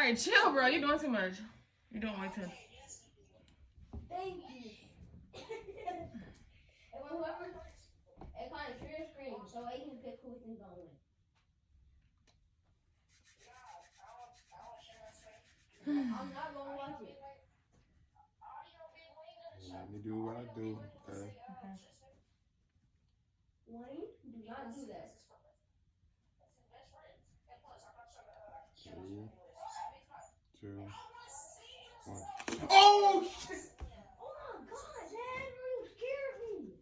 right, chill, bro. You're doing too much. You're doing way too much. Thank you. And whoever, it kind of share screen so they can pick who things on it. I'm not gonna watch it. Let me do what I do, okay? Wayne, do not do that. 3, 2, 1. Oh shit! Oh my God, Dad, you scared me.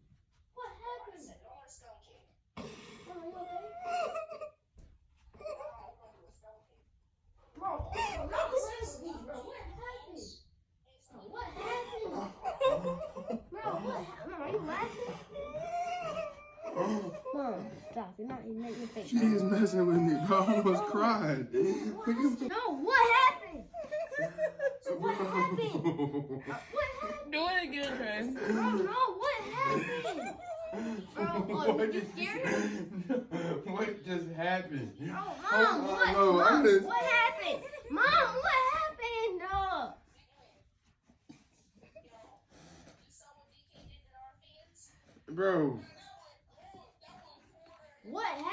What happened? Mama, you okay? Bro, not playing with me, bro. What happened? What happened? Bro, what happened? Mom, are you laughing? Mom, stop. You're not even making a face. She's messing with me, bro. I almost cried. No, what happened? What happened? What happened? Do it again, Trey. Bro, no, what happened? Bro, did you scare him? What just happened? Bro, Mom, Oh, what? no, Mom, I just- what happened? Mom, what happened? Bro. What happened?